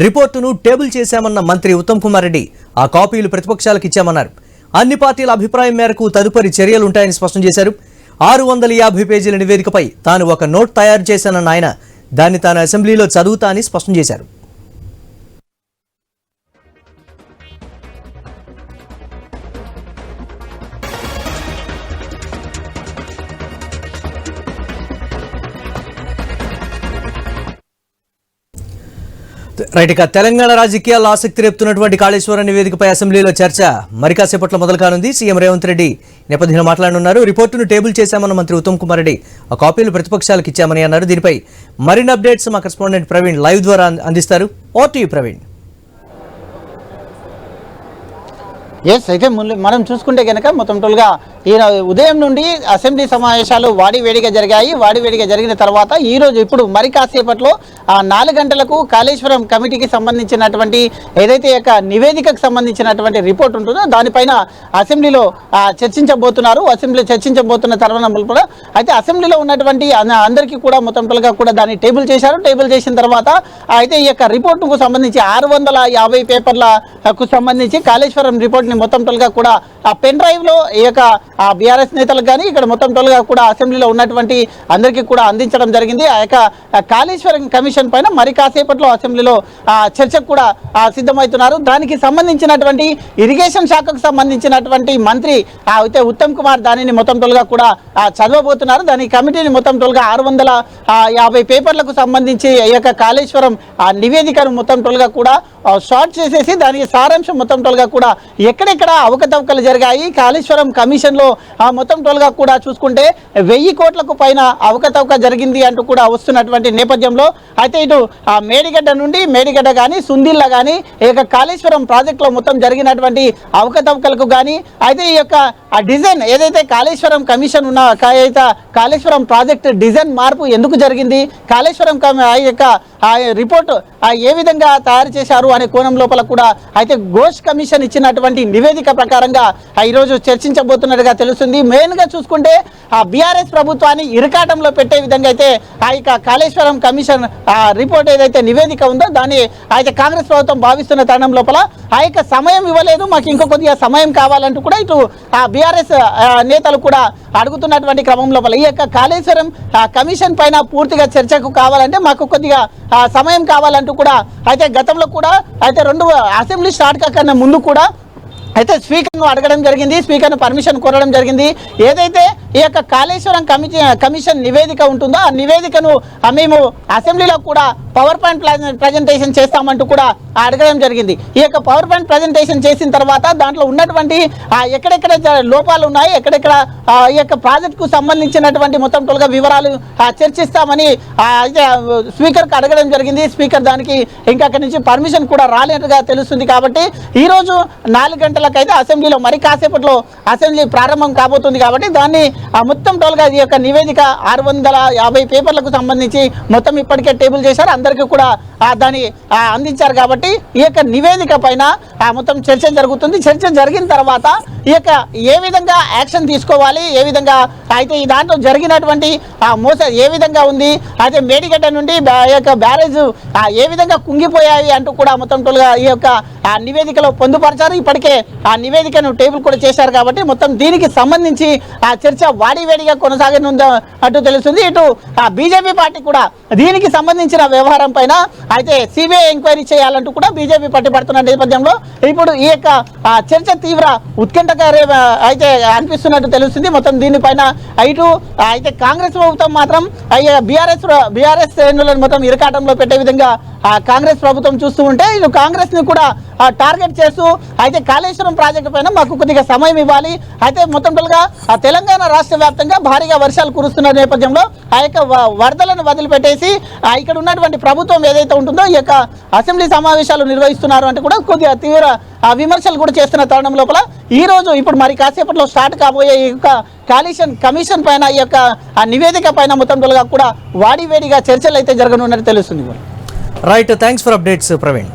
రిపోర్టును table చేశామన్న మంత్రి ఉత్తమ్ కుమార్ రెడ్డి ఆ కాపీలు ప్రతిపక్షాలకు ఇచ్చామన్నారు. అన్ని పార్టీల అభిప్రాయం మేరకు తదుపరి చర్యలుంటాయని స్పష్టం చేశారు. 650 పేజీల నివేదికపై తాను ఒక నోట్ తయారు చేశానన్న ఆయన దాన్ని తాను అసెంబ్లీలో చదువుతా అని స్పష్టం చేశారు. రైట్, ఇక తెలంగాణ రాజకీయాల్లో ఆసక్తి రేపుతున్నటువంటి కాళేశ్వరం నివేదికపై అసెంబ్లీలో చర్చ మరి కాసేపట్లో మొదలు కానుంది. సీఎం రేవంత్ రెడ్డి నేపథ్యంలో మాట్లాడనున్నారు. రిపోర్టును టేబుల్ చేశామన్న మంత్రి ఉత్తమ్ కుమార్ రెడ్డి ఆ కాపీలు ప్రతిపక్షాలకు ఇచ్చామని అన్నారు. దీనిపై మరిన్ని అప్డేట్స్ మా కరెస్పాండెంట్ ప్రవీణ్ లైవ్ ద్వారా అందిస్తారు. ఓటీవీ ప్రవీణ్. అయితే మనం చూసుకుంటే కనుక మొత్తం టోల్గా ఈ ఉదయం నుండి అసెంబ్లీ సమావేశాలు వాడివేడిగా జరిగాయి. వాడివేడిగా జరిగిన తర్వాత ఈరోజు ఇప్పుడు మరి కాసేపట్లో 4 గంటలకు కాళేశ్వరం కమిటీకి సంబంధించినటువంటి ఏదైతే నివేదికకు సంబంధించినటువంటి రిపోర్ట్ ఉంటుందో దానిపైన అసెంబ్లీలో చర్చించబోతున్నారు. అసెంబ్లీ చర్చించబోతున్న తరుణంలో కూడా అయితే అసెంబ్లీలో ఉన్నటువంటి అందరికీ కూడా మొత్తం టోల్గా కూడా దాన్ని టేబుల్ చేశారు. టేబుల్ చేసిన తర్వాత అయితే ఈ రిపోర్టుకు సంబంధించి 650 పేపర్లకు సంబంధించి కాళేశ్వరం రిపోర్ట్ని మొత్తం టోల్గా కూడా పెన్ డ్రైవ్లో ఈ బీఆర్ఎస్ నేతలకు కానీ ఇక్కడ మొత్తం టోల్గా కూడా అసెంబ్లీలో ఉన్నటువంటి అందరికీ కూడా అందించడం జరిగింది. ఆ కాళేశ్వరం కమిషన్ పైన మరి కాసేపట్లో అసెంబ్లీలో చర్చకు కూడా సిద్ధమవుతున్నారు. దానికి సంబంధించినటువంటి ఇరిగేషన్ శాఖకు సంబంధించినటువంటి మంత్రి అయితే ఉత్తమ్ కుమార్ దానిని మొత్తం టోల్గా కూడా చదవబోతున్నారు. దాని కమిటీని మొత్తం టోల్గా 650 పేపర్లకు సంబంధించి ఈ కాళేశ్వరం నివేదికను మొత్తం టోల్గా కూడా షార్ట్ చేసేసి దానికి సారాంశం మొత్తం టోల్గా కూడా ఎక్కడెక్కడ అవకతవకలు జరిగాయి కాళేశ్వరం కమిషన్లో మొత్తం టోల్గా కూడా చూసుకుంటే 1000 కోట్లకు పైన అవకతవక జరిగింది అంటూ కూడా వస్తున్నటువంటి నేపథ్యంలో అయితే ఇటు మేడిగడ్డ నుండి మేడిగడ్డ కానీ సుందిల్ల కానీ ఈ కాళేశ్వరం ప్రాజెక్టులో మొత్తం జరిగినటువంటి అవకతవకలకు కానీ అయితే ఈ డిజైన్ ఏదైతే కాళేశ్వరం కమిషన్ ఉన్న కాళేశ్వరం ప్రాజెక్ట్ డిజైన్ మార్పు ఎందుకు జరిగింది, కాళేశ్వరం రిపోర్ట్ ఏ విధంగా తయారు చేశారు అనే కోణం లోపల కూడా అయితే ఘోష్ కమిషన్ ఇచ్చినటువంటి నివేదిక ప్రకారంగా ఈరోజు చర్చించబోతున్నట్టుగా తెలుస్తుంది. మెయిన్గా చూసుకుంటే బీఆర్ఎస్ ప్రభుత్వాన్ని ఇరకాటంలో పెట్టే విధంగా అయితే కాళేశ్వరం కమిషన్ రిపోర్ట్ ఏదైతే నివేదిక ఉందో దాన్ని అయితే కాంగ్రెస్ ప్రభుత్వం భావిస్తున్న తరుణం లోపల సమయం ఇవ్వలేదు, మాకు ఇంకో కొద్దిగా సమయం కావాలంటూ కూడా ఇటు బీఆర్ఎస్ నేతలు కూడా అడుగుతున్నటువంటి క్రమం లోపల ఈ కాళేశ్వరం కమిషన్ పైన పూర్తిగా చర్చకు కావాలంటే మాకు కొద్దిగా సమయం కావాలంటూ కూడా అయితే గతంలో కూడా అయితే 2 అసెంబ్లీ స్టార్ట్ కాకన్నా ముందు కూడా అయితే స్పీకర్ను అడగడం జరిగింది, స్పీకర్ను పర్మిషన్ కోరడం జరిగింది. ఏదైతే ఈ కాళేశ్వరం కమిషన్ నివేదిక ఉంటుందో ఆ నివేదికను మేము అసెంబ్లీలో కూడా పవర్ పాయింట్ ప్రజెంటేషన్ చేస్తామంటూ కూడా అడగడం జరిగింది. ఈ పవర్ పాయింట్ ప్రజెంటేషన్ చేసిన తర్వాత దాంట్లో ఉన్నటువంటి ఎక్కడెక్కడ లోపాలు ఉన్నాయి, ఎక్కడెక్కడ ఈ ప్రాజెక్టుకు సంబంధించినటువంటి మొత్తం టోల్గా వివరాలు చర్చిస్తామని అయితే స్పీకర్కి అడగడం జరిగింది. స్పీకర్ దానికి ఇంకా అక్కడి నుంచి పర్మిషన్ కూడా రాలేట్టుగా తెలుస్తుంది. కాబట్టి ఈరోజు 4 గంటలకైతే అసెంబ్లీలో మరి కాసేపట్లో అసెంబ్లీ ప్రారంభం కాబోతుంది. కాబట్టి దాన్ని మొత్తం టోల్గా ఈ నివేదిక 650 పేపర్లకు సంబంధించి మొత్తం ఇప్పటికే టేబుల్ చేశారు, అందరికీ కూడా దాన్ని అందించారు. కాబట్టి ఈ నివేదిక పైన మొత్తం చర్చ జరుగుతుంది. చర్చ జరిగిన తర్వాత ఈ ఏ విధంగా యాక్షన్ తీసుకోవాలి, ఏ విధంగా అయితే ఈ దాంట్లో జరిగినటువంటి మోసం ఏ విధంగా ఉంది, అయితే మేడిగడ్డ నుండి బ్యారేజ్ ఏ విధంగా కుంగిపోయాయి అంటూ కూడా మొత్తం టోల్గా ఈ నివేదికలో పొందుపరిచారు. ఇప్పటికే ఆ నివేదికను టేబుల్ కూడా చేశారు. కాబట్టి మొత్తం దీనికి సంబంధించి చర్చ వాడివేడిగా కొనసాగనుందా అంటూ తెలుస్తుంది. ఇటు బీజేపీ పార్టీ కూడా దీనికి సంబంధించిన వ్యవహారం పైన అయితే సిబిఐ ఎంక్వైరీ చేయాలంటూ కూడా బీజేపీ పట్టుబడుతున్న నేపథ్యంలో ఇప్పుడు ఈ చర్చ తీవ్ర ఉత్కంఠగా అయితే అనిపిస్తున్నట్టు తెలుస్తుంది. మొత్తం దీనిపైన ఇటు అయితే కాంగ్రెస్ ప్రభుత్వం మాత్రం బీఆర్ఎస్ శ్రేణులను మొత్తం ఇరకాటంలో పెట్టే విధంగా కాంగ్రెస్ ప్రభుత్వం చూస్తూ ఉంటే ఇటు కాంగ్రెస్ ని కూడా టార్గెట్ చేస్తూ అయితే కాళేశ్వరం ప్రాజెక్టు పైన మాకు కొద్దిగా సమయం ఇవ్వాలి, అయితే మొత్తం టోల్గా తెలంగాణ రాష్ట్ర వ్యాప్తంగా భారీగా వర్షాలు కురుస్తున్న నేపథ్యంలో వరదలను వదిలిపెట్టేసి ఇక్కడ ఉన్నటువంటి ప్రభుత్వం ఏదైతే ఉంటుందో ఈ అసెంబ్లీ సమావేశాలు నిర్వహిస్తున్నారు అంటే కూడా కొద్దిగా తీవ్ర విమర్శలు కూడా చేస్తున్న తరుణం లోపల ఈ రోజు ఇప్పుడు మరి కాసేపట్లో స్టార్ట్ కాబోయే ఈ కమిషన్ పైన ఈ నివేదిక పైన మొత్తం టోల్గా కూడా వాడివేడిగా చర్చలు అయితే జరగనున్నట్టు తెలుస్తుంది. Right, thanks for updates Praveen.